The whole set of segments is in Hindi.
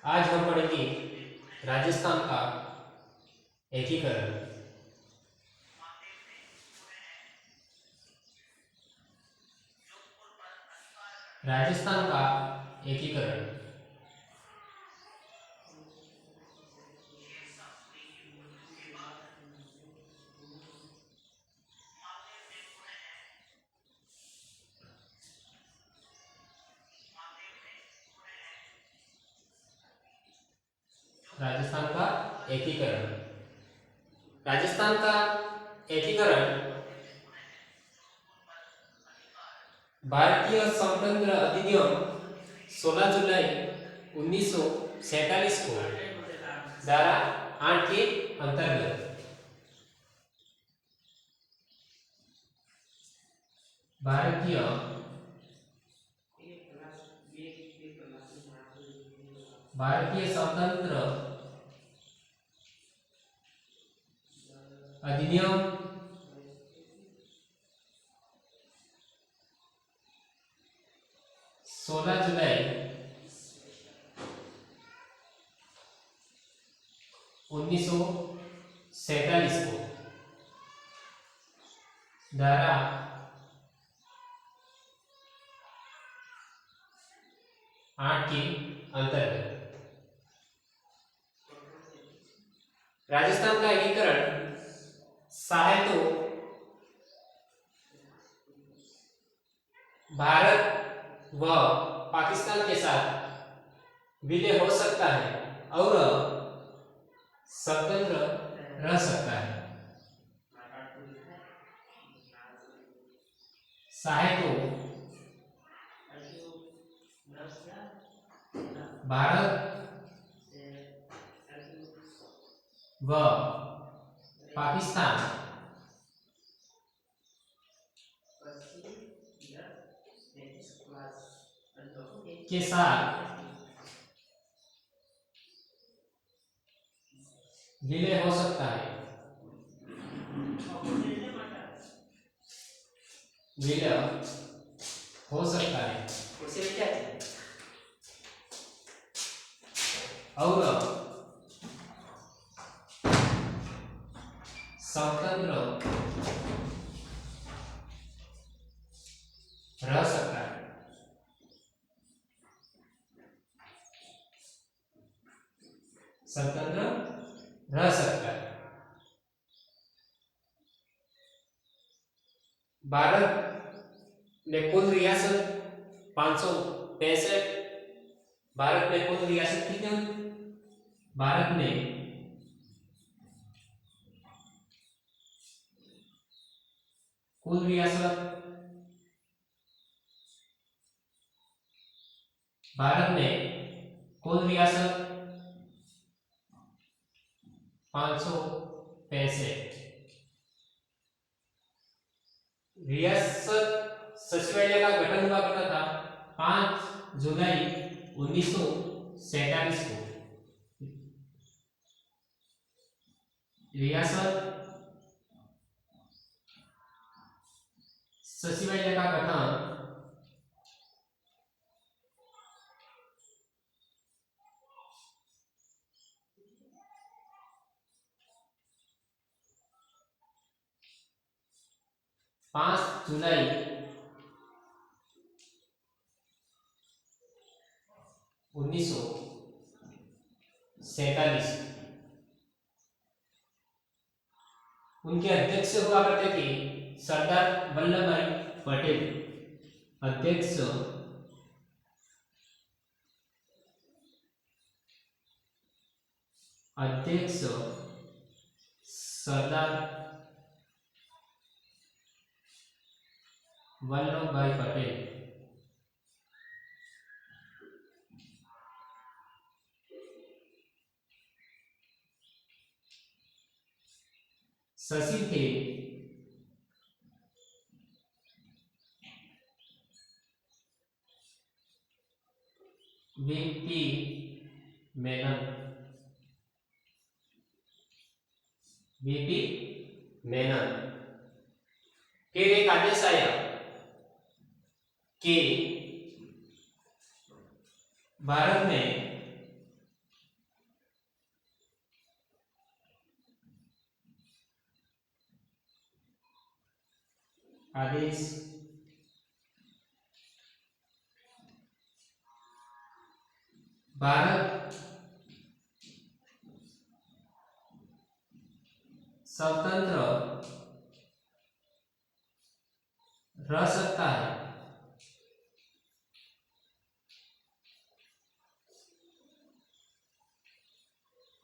आज हम पढ़ेंगे राजस्थान का एकीकरण। राजस्थान का एकीकरण। राजस्थान का एकीकरण। राजस्थान का एकीकरण भारतीय स्वतंत्र अधिनियम 16 जुलाई 1947 को धारा 8 के अंतर्गत भारतीय स्वतंत्र अधिनियम 16 जुलाई 1947 को धारा 8 के अंतर्गत राजस्थान का एकीकरण चाहे तो भारत व पाकिस्तान के साथ विलय हो सकता है और स्वतंत्र रह सकता है। चाहे तो भारत व पाकिस्तान के साथ विलय हो सकता है। विलय हो सकता है और स्वतंत्र रह सकता है। स्वतंत्र रह सकता है। भारत में कुल रियासत 565। भारत में कुल रियासत कितनी? भारत में कुल रियासत भारत में कुल रियासत 565। रियासत सचिवालय का गठन हुआ करता था 5 जुलाई 1947 को। रियासत सचिवालय का गठन 5 जुलाई 1947। उनके अध्यक्ष हुआ करते थे सरदार वल्लभ भाई पटेल। अध्यक्ष सरदार वल्लभ भाई पटेल। सचिव थे वीपी मेनन। फिर एक आदेश आया कि भारत में आदेश भारत स्वतंत्र रह सकता है।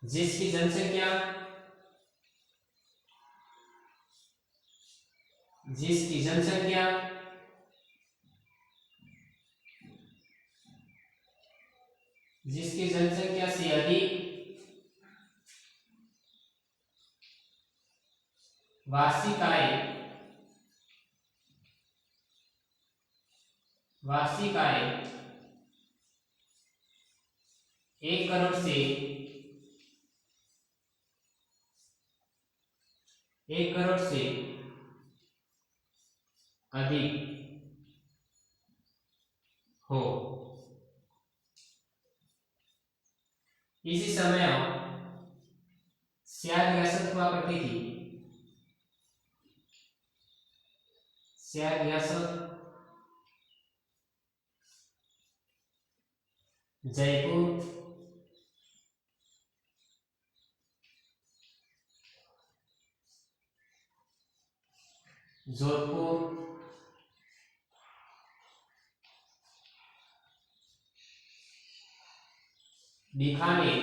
जिसकी जनसंख्या जिसकी जनसंख्या जिसकी जनसंख्या से अधिक वार्षिक आय 1 करोड़ से 1 करोड़ से अधिक हो। इसी समय स्याह रियासत हुआ करती थी। स्याह रियासत जयपुर, जोधपुर, बीकानेर,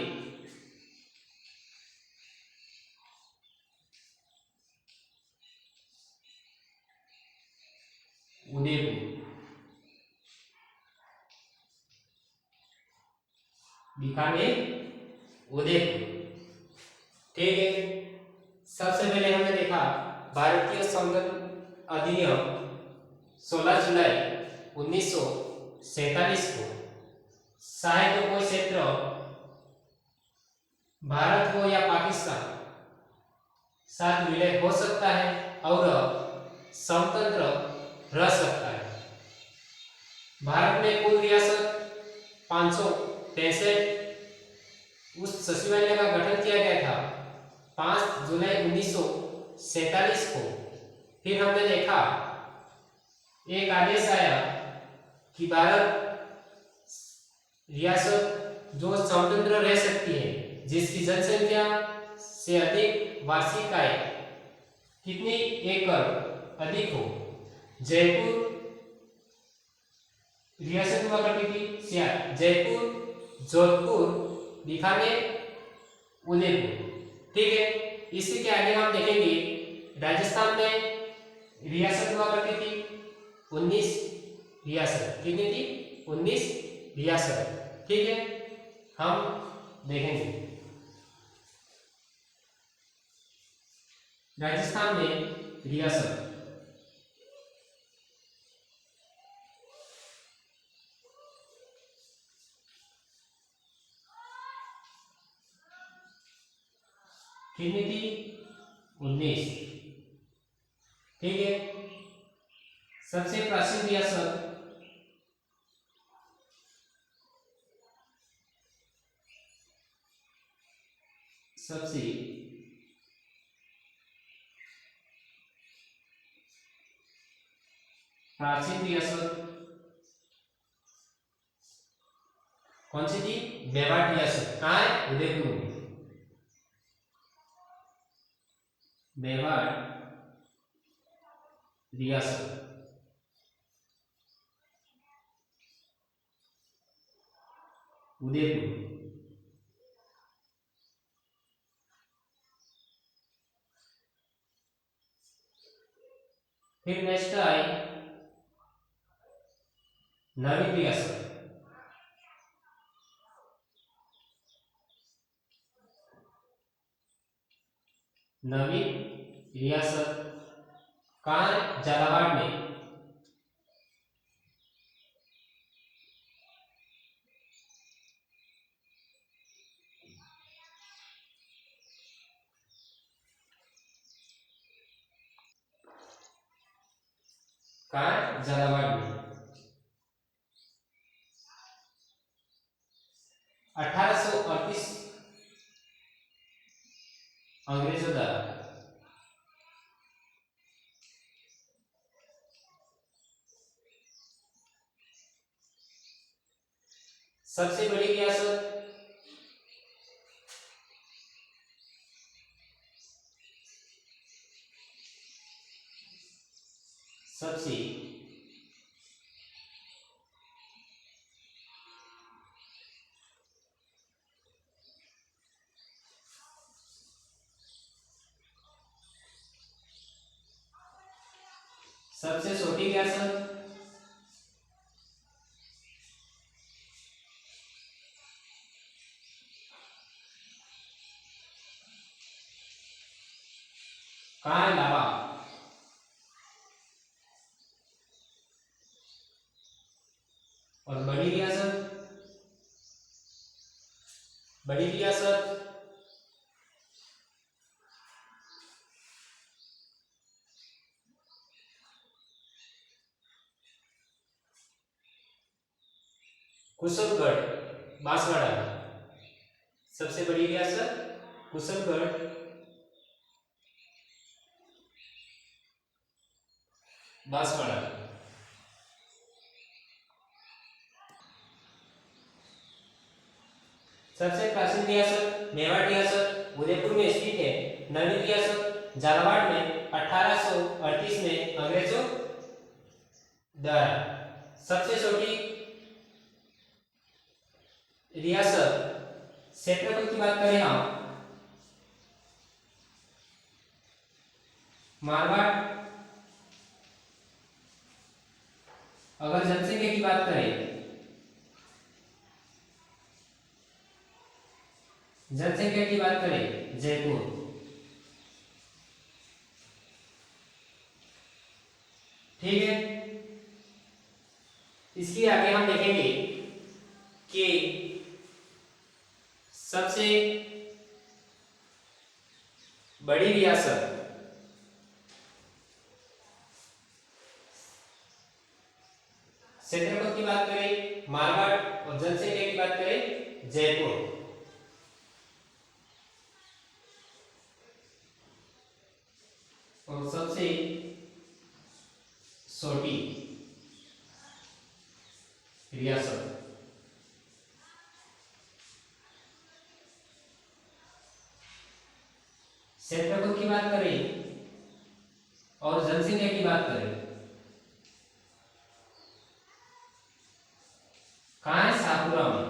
उदयपुर, बीकानेर, उदयपुर। ठीक है। सबसे पहले हमने देखा भारतीय संविधान अधिनियम 16 जुलाई 1947 को चाहे तो कोई क्षेत्र भारत हो या पाकिस्तान साथ विलय हो सकता है और स्वतंत्र रह सकता है। भारत में कुल रियासत 563 उस सचिवालय का गठन किया गया था 5 जुलाई 1947 को। फिर हमने देखा एक आदेश आया कि भारत रियासत जो स्वतंत्र रह सकती है जिसकी जनसंख्या से अधिक वार्षिक आय कितनी 1 करोड़ अधिक हो। जयपुर रियासत हुआ करती थी स्याह, जयपुर, जोधपुर, बीकानेर, उदयपुर। ठीक है। इसी के आगे हम देखेंगे राजस्थान में रियासत हुआ करती थी 19 रियासत। कितनी थी? 19 रियासत। ठीक है। हम देखेंगे राजस्थान में रियासत कितनी थी? 19। ठीक है। सबसे प्राचीन रियासत सबसे प्राचीन रियासत कौन सी थी? मेवाड़ रियासत। कहाँ है? उदयपुर में। मेवाड़ रियासत उदयपुर। फिर नेक्स्ट आई नवीन रियासत। नवीन रियासत कहाँ है? झालावाड़ में। कहाँ है? झालावाड़ में। 1838 अंग्रेजों द्वारा सबसे बड़ी रियासत सबसे सबसे छोटी रियासत कहाँ है? लावा। और बड़ी रियासत कुशलगढ़ बांसवाड़ा में। सबसे बड़ी रियासत कुशलगढ़ बांसवाड़ा। सबसे प्राचीन रियासत मेवाड़ रियासत उदयपुर में स्थित है। नवीन रियासत झालावाड़ में 1838 में अंग्रेजों द्वारा। सबसे छोटी रियासत क्षेत्रफल की बात करें हम मारवाड़। अगर जनसंख्या की बात करें जयपुर। ठीक है, इसके आगे हम देखेंगे कि सबसे बड़ी रियासत क्षेत्रफल की बात करें मारवाड़ और जनसंख्या की बात करें जयपुर। और सबसे छोटी रियासत क्षेत्रफल की बात करें और जनसंख्या की बात करें कहाँ है? शाहपुरा में।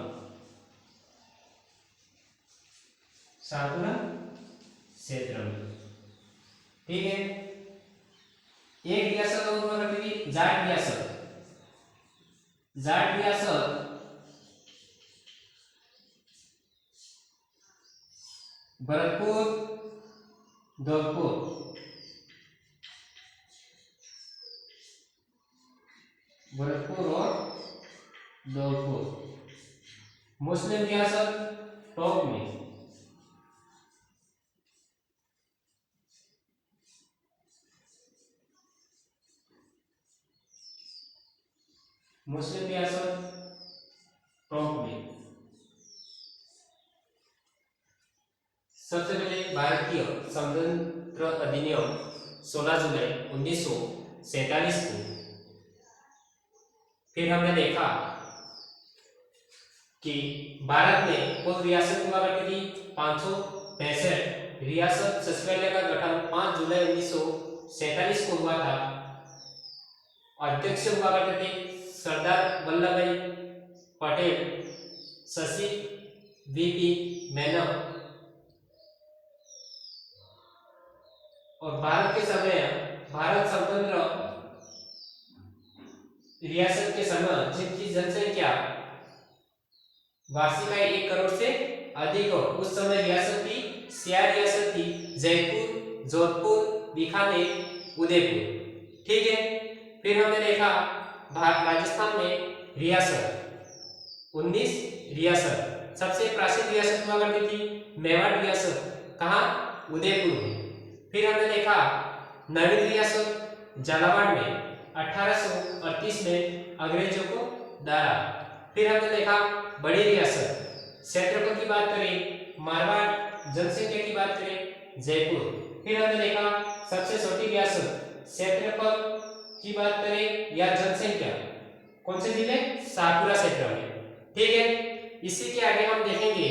शाहपुरा क्षेत्र में। ठीक है, एक रियासत और हुआ करती थी जाट रियासत। जाट रियासत भरतपुर धौलपुर। भरतपुर और धौलपुर। मुस्लिम रियासत टॉप में। मुस्लिम रियासत टॉप में। सबसे पहले भारतीय संविधान अधिनियम 16 जुलाई 1947 को। फिर हमने देखा कि भारत में कुल रियासत हुआ करती थी 565 रियासत सचिवालय का गठन 5 जुलाई 1947 को हुआ था। अध्यक्ष हुआ करते थे सरदार वल्लभ भाई पटेल, सचिव वीपी मेनन। और भारत के समय भारत स्वतंत्र रियासत के समय जिनकी जनसंख्या वार्षिक आय 1 करोड़ से अधिक हो, उस समय रियासत थी 6 रियासत थी जयपुर, जोधपुर, बीकानेर, उदयपुर। ठीक है, फिर हमने देखा राजस्थान में रियासत 19 रियासत। सबसे प्राचीन रियासत हुआ करती थी मेवाड़ रियासत। कहाँ? उदयपुर में। फिर हमने देखा नवीन रियासत झालावाड़ में 1838 में अंग्रेजों को दारा। फिर हमने देखा बड़ी रियासत क्षेत्रफल की बात करें मारवाड़, जनसंख्या की बात करें जयपुर। फिर हमने देखा सबसे छोटी रियासत क्षेत्रफल की बात करें या जनसंख्या कौन से जिले? शाहपुरा क्षेत्र में। ठीक है। इसी के आगे हम देखेंगे,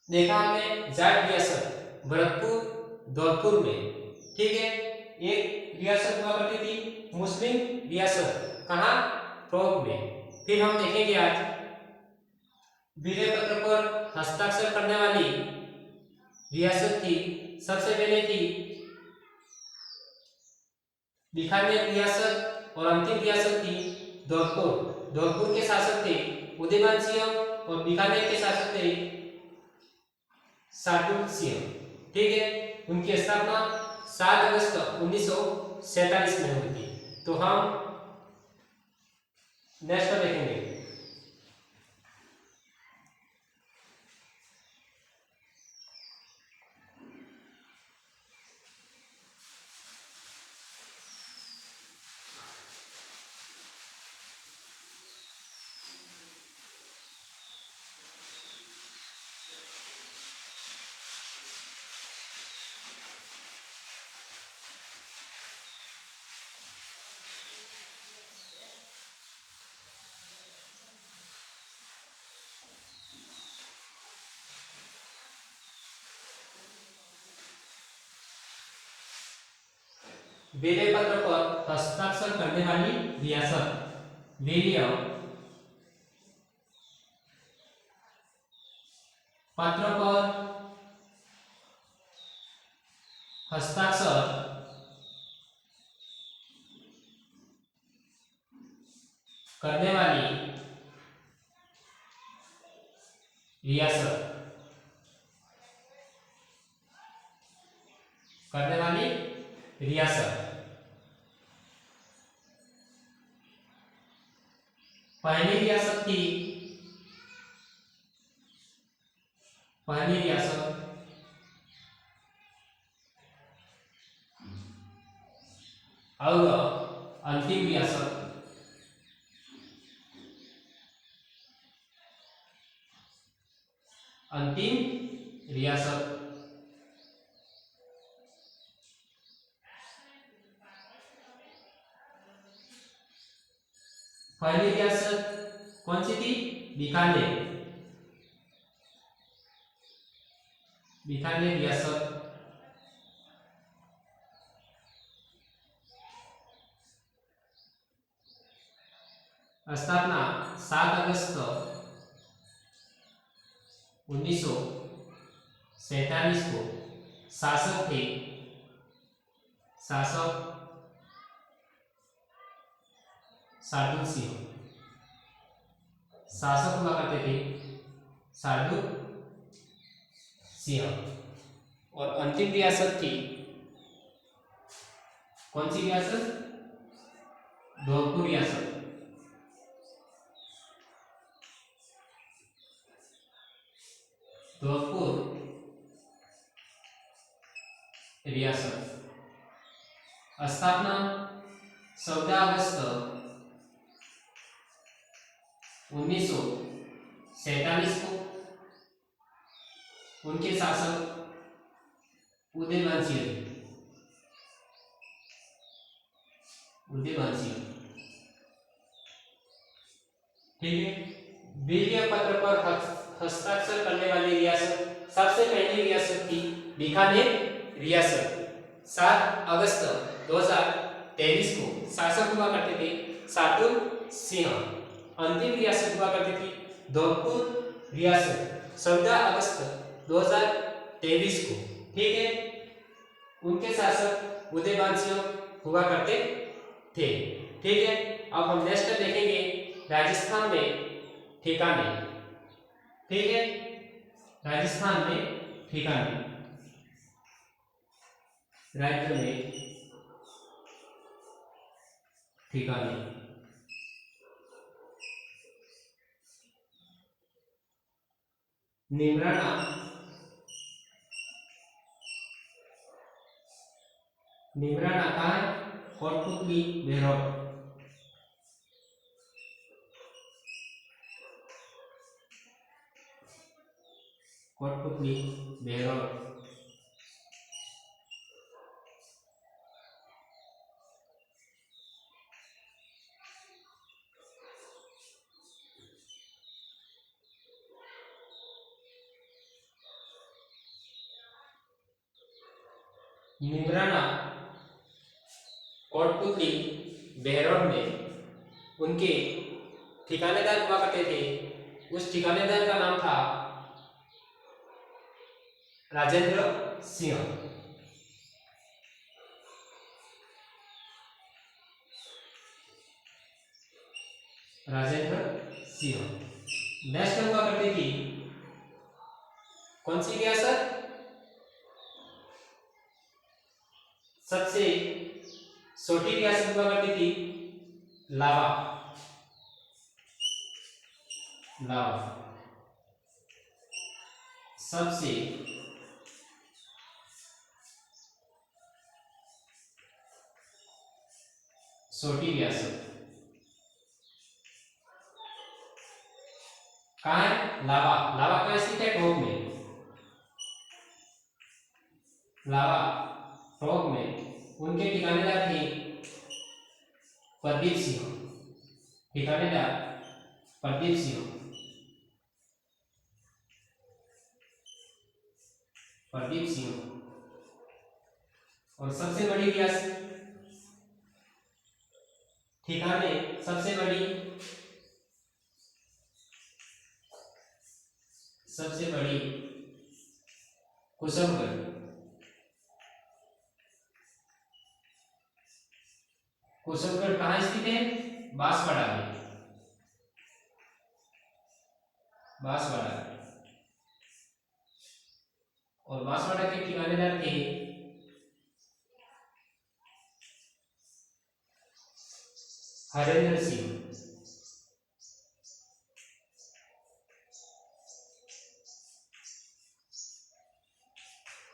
देखा हमने जाट रियासत भरतपुर धौलपुर में, ठीक है। एक रियासत हुआ करती थी मुस्लिम रियासत, कहाँ? टोंक में। फिर हम देखेंगे आज विलय पत्र पर हस्ताक्षर करने वाली रियासत थी, सबसे पहले थी बीकानेर रियासत और अंतिम रियासत थी धौलपुर। धौलपुर के शासक थे उदयमान सिंह और बीकानेर के शासक थे शार्दुल सिंह, ठीक है। उनकी स्थापना 7 अगस्त 1947 में हुई थी। तो हम नेक्स्ट देखेंगे, विलय पत्र पर हस्ताक्षर करने वाली रियासत। विलय पत्र पर हस्ताक्षर करने वाली रियासत, करने वाली रियासत। पहली रियासत थी, पहली रियासत और अंतिम रियासत, अंतिम रियासत। पहली रियासत कौन सी थी? बीकानेर, बीकानेर रियासत। स्थापना 7 अगस्त 1947 को। शासक थे, शासक शार्दुल सिंह, शासक हुआ करते थे शार्दुल सिंह। और अंतिम रियासत थी कौन सी रियासत? धौलपुर रियासत, धौलपुर रियासत। स्थापना 14 अगस्त 1947 को। उनके शासक उदयमान सिंह, उदयमान सिंह, ठीक है। विलय पत्र पर हस्ताक्षर करने वाली रियासत, सबसे पहली रियासत थी बीकानेर रियासत। 7 अगस्त 2023 को शासक हुआ करते थे शार्दुल सिंह। अंतिम रियासत हुआ करती थी धौलपुर रियासत, 14 अगस्त 2023 को, ठीक है। उनके शासक उदयमान सिंह हुआ करते थे, ठीक है। अब हम नेक्स्ट देखेंगे राजस्थान में ठिकाने, ठीक है। राजस्थान में ठिकाने, राज्य में ठिकाने। निमराना, निमराना कहाँ है? कोटपुतली बेहरौल, कोटपुतली बेहरौल। निमराना, कोटपुतली, बहरौल में उनके ठिकानेदार हुआ करते थे। उस ठिकानेदार का नाम था राजेंद्र सिंह। राजेंद्र सिंह। नेक्स्ट हुआ करती थी कौन सी रियासत? सबसे छोटी रियासत हुआ करती थी लावा। लावा सबसे छोटी रियासत कहाँ है? लावा। लावा कहाँ स्थित है? टोंक में। लावा टोंक में उनके ठिकानेदार थे प्रदीप सिंह। ठिकानेदार प्रदीप सिंह। प्रदीप सिंह। और सबसे बड़ी रियासत ठिकाने, सबसे बड़ी कुशलगढ़। कुशलगढ़ कहाँ स्थित है? बांसवाड़ा में। बांसवाड़ा। और बांसवाड़ा के ठिकानेदार थे हरेंद्र सिंह।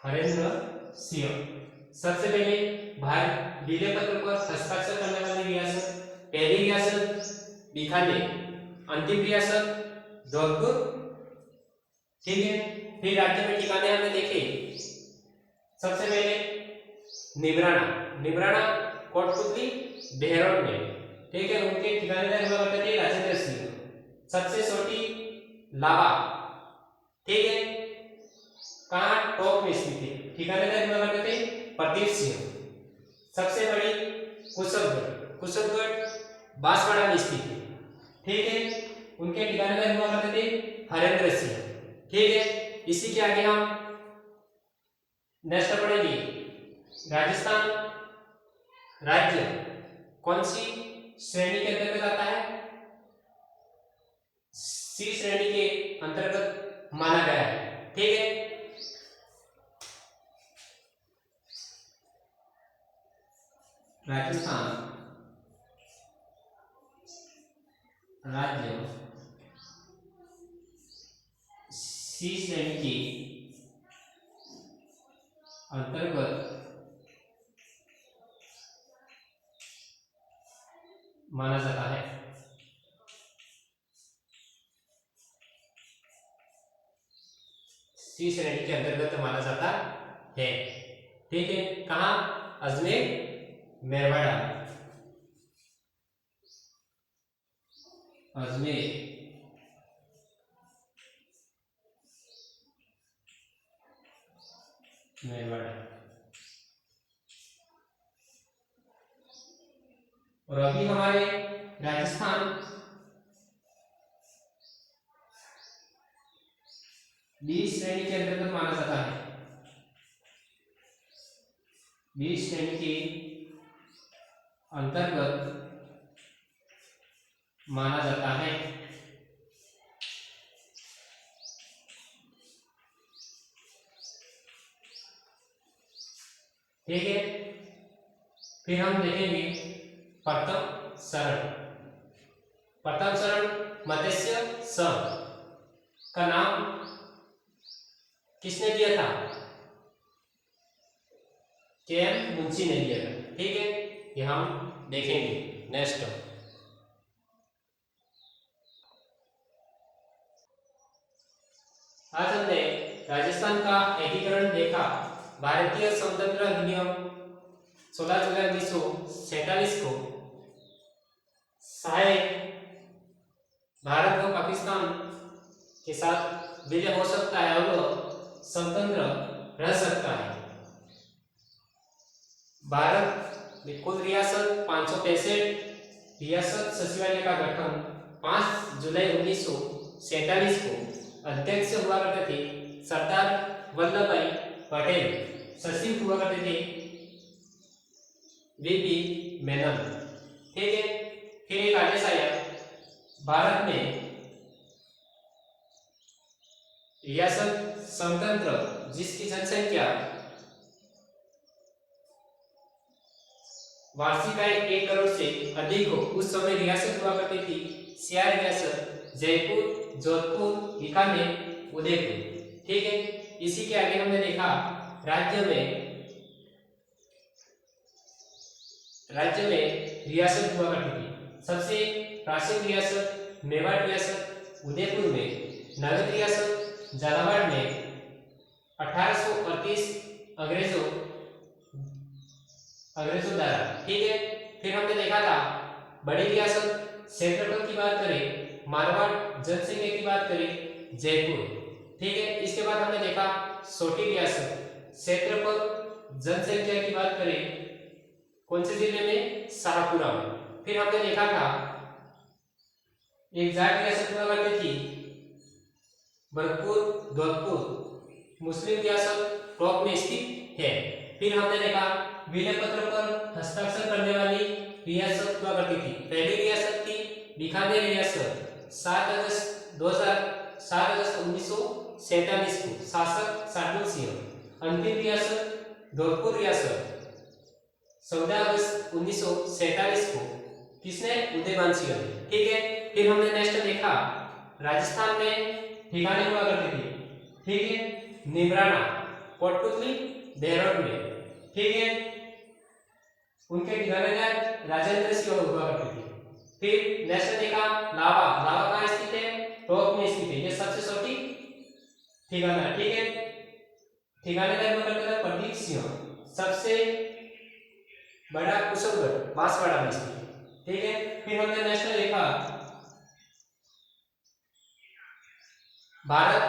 हरेंद्र सिंह। सबसे पहले भारत विलय पत्र पर हस्ताक्षर करने वाली रियासत, पहली रियासत बीकानेर, अंतिम रियासत जोधपुर। ठीक है। फिर राज्य में ठिकाने हमने देखे। सबसे पहले निमराना। निमराना कोटपुतली बहरौल में। ठीक है। उनके ठिकानेदार हुआ करते थे राजेंद्र सिंह। सबसे छोटी लावा। ठीक है। कहाँ? टोंक में स्थित है। ठिकानेदार हुआ करते थे प्रदीप सिंह। सबसे बड़ी कुशलगढ़। कुशलगढ़ बांसवाड़ा में स्थित है। ठीक है। उनके ठिकानेदार हुआ करते थे हरेंद्र सिंह। ठीक है। इसी के आगे हम नेक्स्ट पढ़ेंगे राजस्थान राज्य कौन सी श्रेणी के अंतर्गत आता है? सी श्रेणी के अंतर्गत माना गया है। ठीक है। राजस्थान राज्य सी श्रेणी के अंतर्गत माना जाता है। सी श्रेणी के अंतर्गत माना जाता है। ठीक है। कहाँ? अजमेर, मेरवाड़ा। अजमेर, मेरवाड़ा। और अभी हमारे राजस्थान बी श्रेणी के अंतर्गत माना जाता है। बी श्रेणी के अंतर्गत माना जाता है। ठीक है। फिर हम देखेंगे प्रथम शरण। प्रथम शरण मत्स्य संघ का नाम किसने दिया था? के.एम. मुंशी ने दिया था। ठीक है। ये हम देखेंगे नेक्स्ट। आज हमने राजस्थान का एकीकरण देखा। भारतीय स्वतंत्र अधिनियम 16 जुलाई 1947 को शायद भारत और पाकिस्तान के साथ विलय हो सकता है और स्वतंत्र रह सकता है। भारत में कुल रियासत 565। रियासत सचिवालय का गठन 5 जुलाई 1947 को अध्यक्ष हुआ करते थे सरदार वल्लभ भाई पटेल। सचिव हुआ करते थे वीपी मेनन। ठीक है, फिर एक आदेश आया भारत में रियासत स्वतंत्र जिसकी जनसंख्या वार्षिक आय 1 करोड़ से अधिक हो उस समय रियासत हुआ करती थी 4 रियासत, जयपुर, जोधपुर, बीकानेर, उदयपुर। ठीक है, इसी के आगे हमने देखा राज्य में रियासत हुआ करती थी। सबसे प्राचीन रियासत मेवाड़ रियासत, उदयपुर में नगद रियासत, झालावाड़ में 1838 अंग्रेजों द्वारा। ठीक है, फिर हमने देखा था बड़ी रियासत क्षेत्रफल की बात करें मारवाड़, जनसंख्या की बात करें जयपुर। ठीक है, इसके बाद हमने देखा छोटी रियासत क्षेत्रफल जनसंख्या की बात करें कौन से जिले में, शाहपुरा में। फिर हमने देखा था एक जाट रियासत हुआ करती थी भरतपुर, धौलपुर, मुस्लिम रियासत टॉप में स्थित है। फिर हमने देखा विलय पत्र पर हस्ताक्षर करने वाली रियासत हुआ करती थी। पहली रियासत थी बीकानेर रियासत 7 अगस्त 1947 को, शासक शार्दुल सिंह। अंतिम रियासत धौलपुर रियासत 14 अगस्त 1947 को, किसने, उदयमान सिंह ने। ठीक है, फिर हमने नेक्स्ट देखा राजस्थान में ठिकाने हुआ करते थे। ठीक है, निमराना, कोटपुतली, देहरादून में। ठीक है, उनके ठिकानेदार राजेंद्र सिंह हुआ करते थे। फिर नेक्स्ट देखा लावा। लावा कहाँ स्थित है, टॉप में स्थित है, ये सबसे छोटी ठिकाना। ठीक है, ठिकानेदार हुआ करते थे प्रदीप सिंह। सबसे बड़ा कुशलगढ़ बांसवाड़ा में स्थित है। ठीक है, फिर हमने नेक्स्ट देखा भारत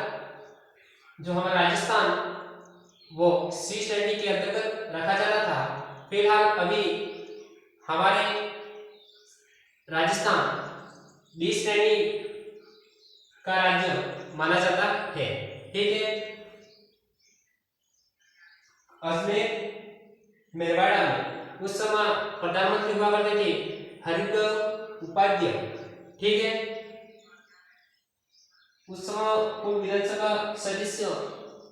जो हमारा राजस्थान वो सी श्रेणी के अंतर्गत रखा जाता था। फिलहाल अभी हमारे राजस्थान बी श्रेणी का राज्य माना जाता है। ठीक है, अजमेर मेवाड़ा में उस समय प्रधानमंत्री हुआ करते थे हरिद्वार उपाध्याय। ठीक है, उस समय कुल विधानसभा सदस्य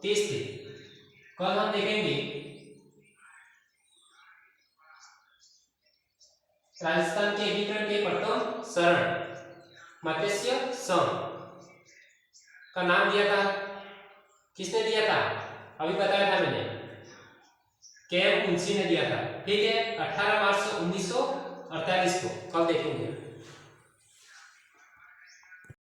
30 थे। कल हम देखेंगे राजस्थान के एकीकरण के प्रथम चरण मत्स्य संघ का नाम दिया था, किसने दिया था, अभी बताया था मैंने, केएम मुंशी ने दिया था। ठीक है, 18 मार्च 1948 को। कल देखेंगे।